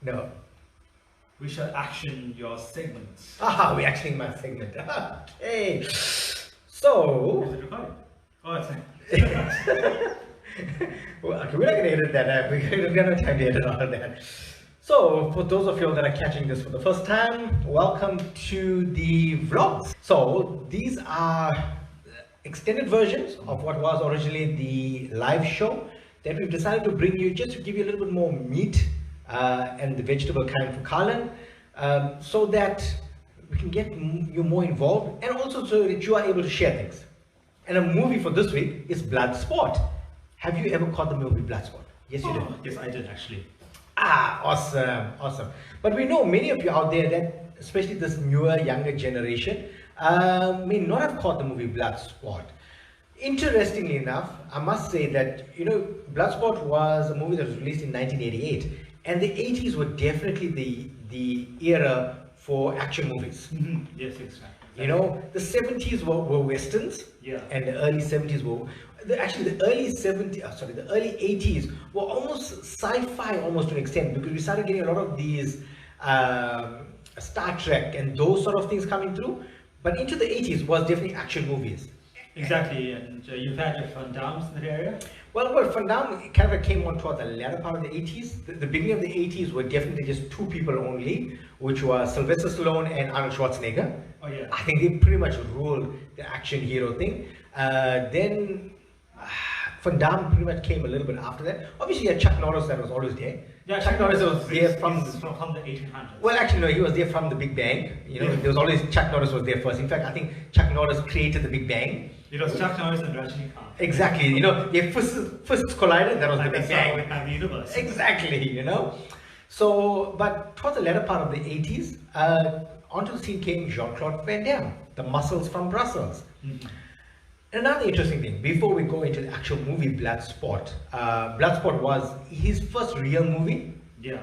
No. We shall action your segment. Ah, we're actioning my segment. Okay. Is So, it recording? Oh, it's well, okay, we're not going to edit that out. We don't have time to edit all of that. So, for those of you that are catching this for the first time, welcome to the vlogs. So, these are extended versions of what was originally the live show that we've decided to bring you just to give you a little bit more meat and the vegetable kind for Carlin, so that we can get you more involved and also so that you are able to share things. And a movie for this week is Bloodshot. Have you ever caught the movie Bloodshot? Yes, you did. Yes, I did actually. Ah, awesome, awesome. But we know many of you out there that, especially this newer, younger generation, may not have caught the movie Bloodsport. Interestingly enough, I must say that, Bloodsport was a movie that was released in 1988, and the 80s were definitely the era for action movies. Yes, exactly. The 70s were westerns, Yeah. and the early 70s were the early 80s were almost sci-fi almost to an extent, because we started getting a lot of these Star Trek and those sort of things coming through. But into the 80s was definitely action movies. Exactly, and you've had your Van Dammes in that area? Well, Van Damme kind of came on towards the latter part of the 80s. The beginning of the 80s were definitely just two people only, which was Sylvester Stallone and Arnold Schwarzenegger. Oh yeah. I think they pretty much ruled the action hero thing. Then Van Damme pretty much came a little bit after that. Obviously, you had Chuck Norris that was always there. Yeah, Chuck Norris was there from the 1800s. Well, actually, no, he was there from the Big Bang. There was always Chuck Norris was there first. In fact, I think Chuck Norris created the Big Bang. It was Chuck Norris and Rajinikanth. Exactly. Their fists collided. That was the Big Bang. That's how we have the universe. Exactly. So, but towards the latter part of the 80s, onto the scene came Jean-Claude Van Damme, the muscles from Brussels. Mm-hmm. Another interesting thing, before we go into the actual movie Bloodsport, Bloodsport was his first real movie. Yeah.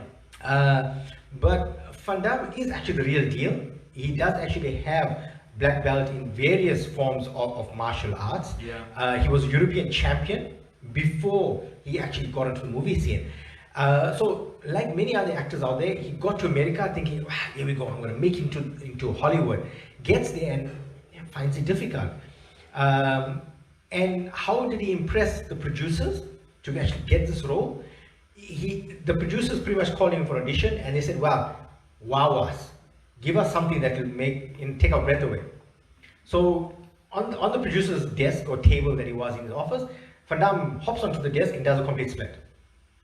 But Van Damme is actually the real deal. He does actually have black belt in various forms of martial arts. Yeah. He was a European champion before he actually got into the movie scene. So, like many other actors out there, he got to America thinking, here we go, I'm going to make it into Hollywood. Gets there and finds it difficult. And how did he impress the producers to actually get this role? The producers pretty much called him for audition, and they said, wow us. Give us something that will take our breath away. So on the producer's desk or table that he was in his office, Van Damme hops onto the desk and does a complete split.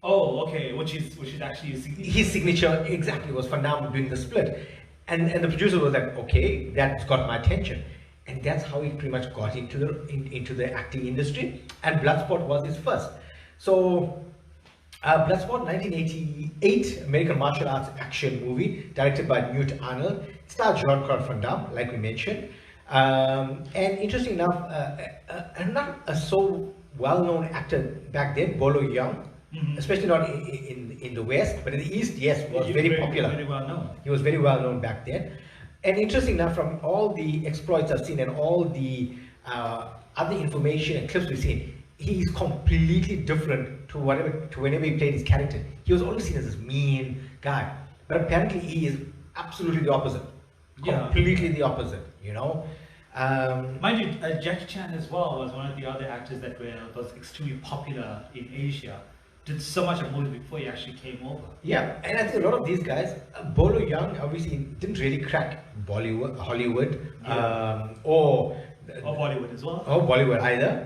Oh, okay, which is actually his signature. His signature exactly was Van Damme doing the split. And the producer was like, okay, that's got my attention. And that's how he pretty much got into the acting industry. And Bloodsport was his first. So Bloodsport, 1988 American martial arts action movie directed by Newt Arnold. It starred Jean-Claude Van Damme, like we mentioned. And interesting enough, not a so well-known actor back then, Bolo Young, especially not in the West, but in the East, yes, was very popular. Very well known. He was very well known back then. And interesting enough, from all the exploits I've seen and all the other information and clips we've seen, he's completely different to whenever he played his character. He was always seen as this mean guy, but apparently he is absolutely the opposite. Yeah. Completely the opposite. Mind you, Jackie Chan as well was one of the other actors that was extremely popular in Asia. Did so much of movies before he actually came over. Yeah, and I think a lot of these guys, Bolo Young obviously didn't really crack Hollywood, Yeah. or Bollywood as well. Or Bollywood either,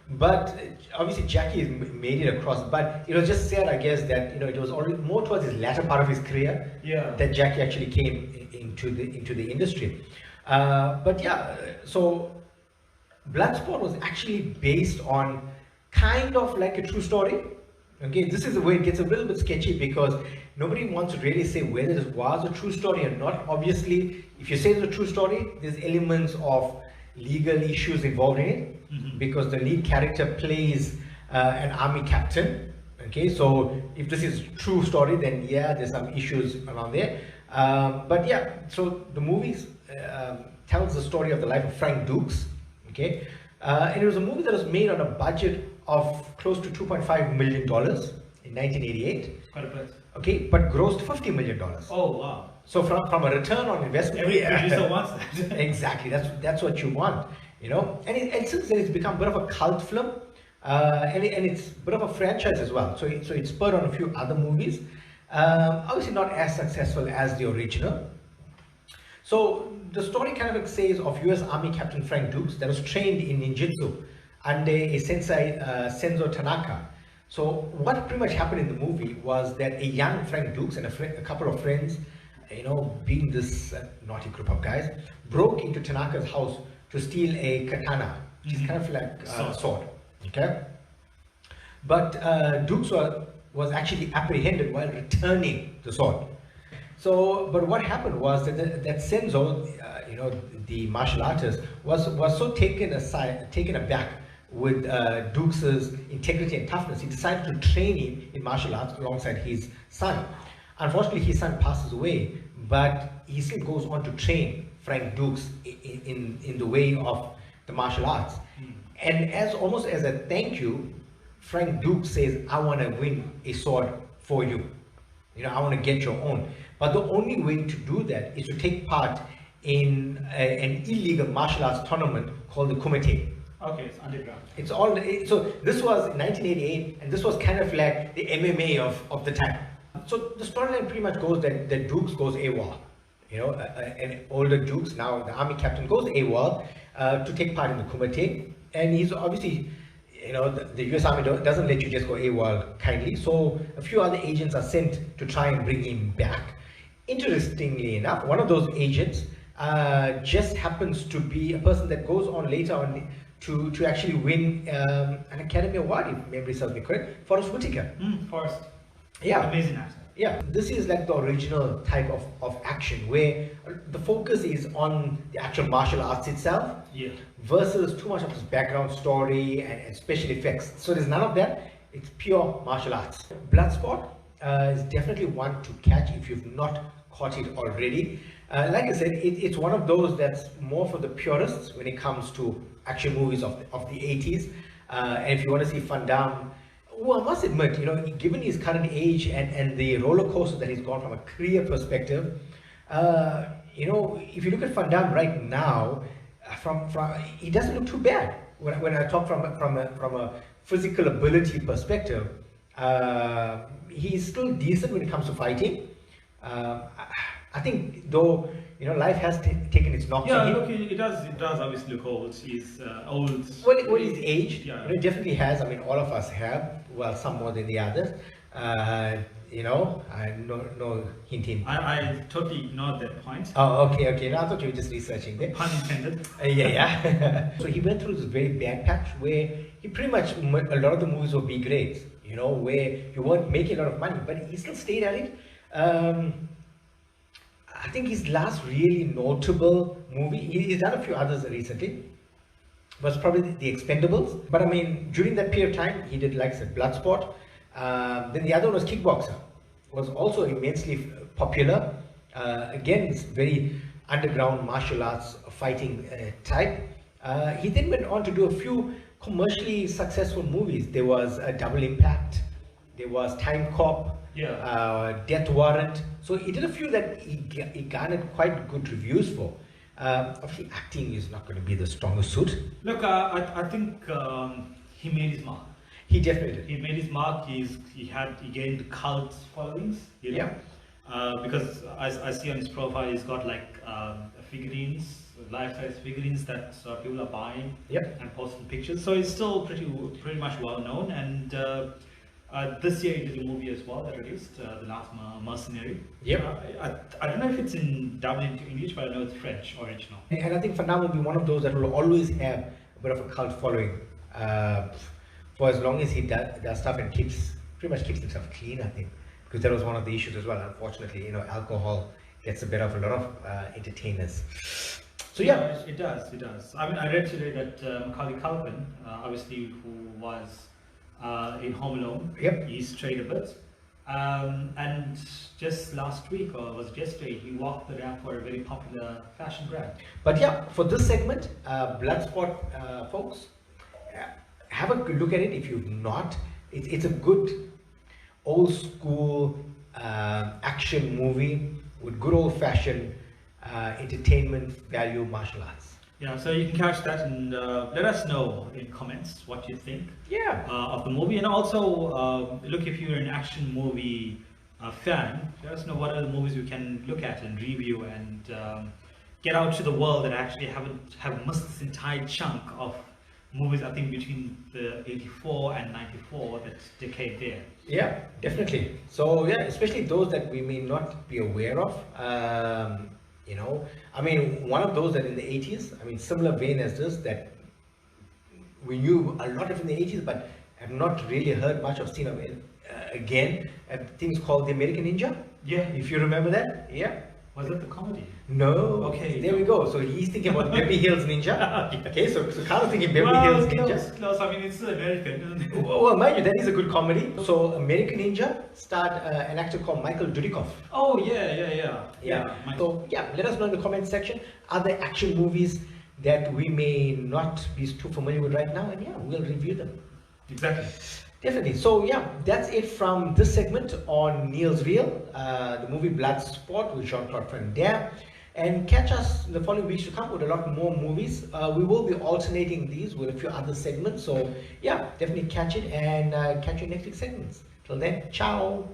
But obviously Jackie has made it across. But it was just said, I guess, that it was already more towards his latter part of his career that Jackie actually came into the industry. But yeah, so Bloodsport was actually based on kind of like a true story. Okay, this is the way it gets a little bit sketchy, because nobody wants to really say whether this was a true story or not. Obviously, if you say it's a true story, there's elements of legal issues involved in it, because the lead character plays an army captain. Okay, so if this is true story, then yeah, there's some issues around there. But yeah, so the movie tells the story of the life of Frank Dukes. Okay, and it was a movie that was made on a budget of close to $2.5 million in in 1988. Quite a bit. Okay, but grossed $50 million. Oh wow! So from a return on investment, every producer wants that. Exactly, that's what you want, you know. And since then, it's become a bit of a cult film, and it's a bit of a franchise as well. So it spurred on a few other movies. Obviously, not as successful as the original. So the story kind of says of U.S. Army Captain Frank Dukes that was trained in ninjutsu under a sensei, Senzo Tanaka. So what pretty much happened in the movie was that a young Frank Dukes and a couple of friends, you know, being this naughty group of guys, broke into Tanaka's house to steal a katana, which is kind of like a sword. Okay, but Dukes was actually apprehended while returning the sword. So, but what happened was that that Senzo, you know, the martial artist, was so taken aback with Dukes' integrity and toughness, he decided to train him in martial arts alongside his son. Unfortunately, his son passes away, but he still goes on to train Frank Dukes in the way of the martial arts. And almost as a thank you, Frank Dukes says, "I want to win a sword for you. You know, I want to get your own." But the only way to do that is to take part in an illegal martial arts tournament called the Kumite. Okay, it's underground. So this was in 1988, and this was kind of like the MMA of the time. So the storyline pretty much goes that Dukes goes AWOL. You know, an older Dukes, now the army captain, goes AWOL to take part in the Kumite, and he's obviously, you know, the US Army doesn't let you just go AWOL kindly. So a few other agents are sent to try and bring him back. Interestingly enough, one of those agents just happens to be a person that goes on later on to actually win an Academy Award, if memory serves me correct, Forrest Whitaker. Forrest. Yeah. Amazing actor. Yeah, this is like the original type of action where the focus is on the actual martial arts itself, versus too much of this background story and special effects. So there's none of that. It's pure martial arts. Bloodsport is definitely one to catch if you've not caught it already. Like I said, it's one of those that's more for the purists when it comes to action movies of the 80s. And if you want to see Van Damme, well, I must admit, you know, given his current age and the roller coaster that he's gone from a career perspective, you know, if you look at Van Damme right now, from he doesn't look too bad. When I talk from a physical ability perspective, he's still decent when it comes to fighting. I think, though, you know, life has taken its knocks on him. Look, it does obviously look old. He's old. Well, he's aged. Yeah. You know, it definitely has. I mean, all of us have. Well, some more than the others. You know, no hint. I totally ignored that point. Oh, okay. No, I thought you were just researching there. Pun intended. Yeah. So he went through this very bad patch where he pretty much, a lot of the movies were B grades, you know, where you weren't making a lot of money, but he still stayed at it. I think his last really notable movie, he's done a few others recently, was probably The Expendables. But I mean, during that period of time, he did, like I said, Bloodsport. Then the other one was Kickboxer, was also immensely popular. Again, it's very underground martial arts fighting type. He then went on to do a few commercially successful movies. There was Double Impact, there was Time Cop, Death Warrant. So he did a few that he garnered quite good reviews for. Obviously, acting is not going to be the strongest suit. Look, I think he made his mark. He definitely did. He made his mark. He gained cult followings. You know? Because I see on his profile, he's got like figurines, life-size figurines that people are buying and posting pictures. So he's still pretty much well known. And this year he did a movie as well that released, The Last Mercenary. I don't know if it's in dubbed into English, but I know it's French original. And I think Van Damme will be one of those that will always have a bit of a cult following for as long as he does stuff and pretty much keeps himself clean, I think. Because that was one of the issues as well. Unfortunately, you know, alcohol gets the better of a lot of entertainers. So it does. I mean, I read today that Macaulay Culkin, obviously, who was in Home Alone, he's strayed a bit. And just last week, or was it yesterday, he walked the ramp for a very popular fashion brand. But yeah, for this segment, Bloodsport, folks, have a look at it if you've not. It's a good old school action movie with good old fashioned entertainment value martial arts. Yeah, so you can catch that and let us know in comments what you think of the movie. And also, look, if you're an action movie fan, let us know what other movies we can look at and review and get out to the world that actually have missed this entire chunk of movies, I think, between the 84 and 94, that decade there. Yeah, definitely. So yeah, especially those that we may not be aware of. You know, I mean, one of those that in the 80s, I mean, similar vein as this, that we knew a lot of in the 80s, but have not really heard much of, seen of it again. Things called The American Ninja. Yeah. If you remember that. Yeah. Was it the comedy? No. Okay. There we go. So he's thinking about Beverly Hills Ninja. Okay, so Carl's thinking Beverly Hills Ninja. Close. I mean, it's still American, isn't it? Well, mind you, that is a good comedy. So American Ninja starred an actor called Michael Dudikoff. Oh, yeah. So yeah, let us know in the comment section other action movies that we may not be too familiar with right now, and yeah, we'll review them. Exactly. Definitely. So yeah, that's it from this segment on Neel's Reel, the movie Bloodshot with Jean-Claude Van Damme. And catch us in the following weeks to come with a lot more movies. We will be alternating these with a few other segments. So yeah, definitely catch it and catch you next week's segments. Till then, ciao.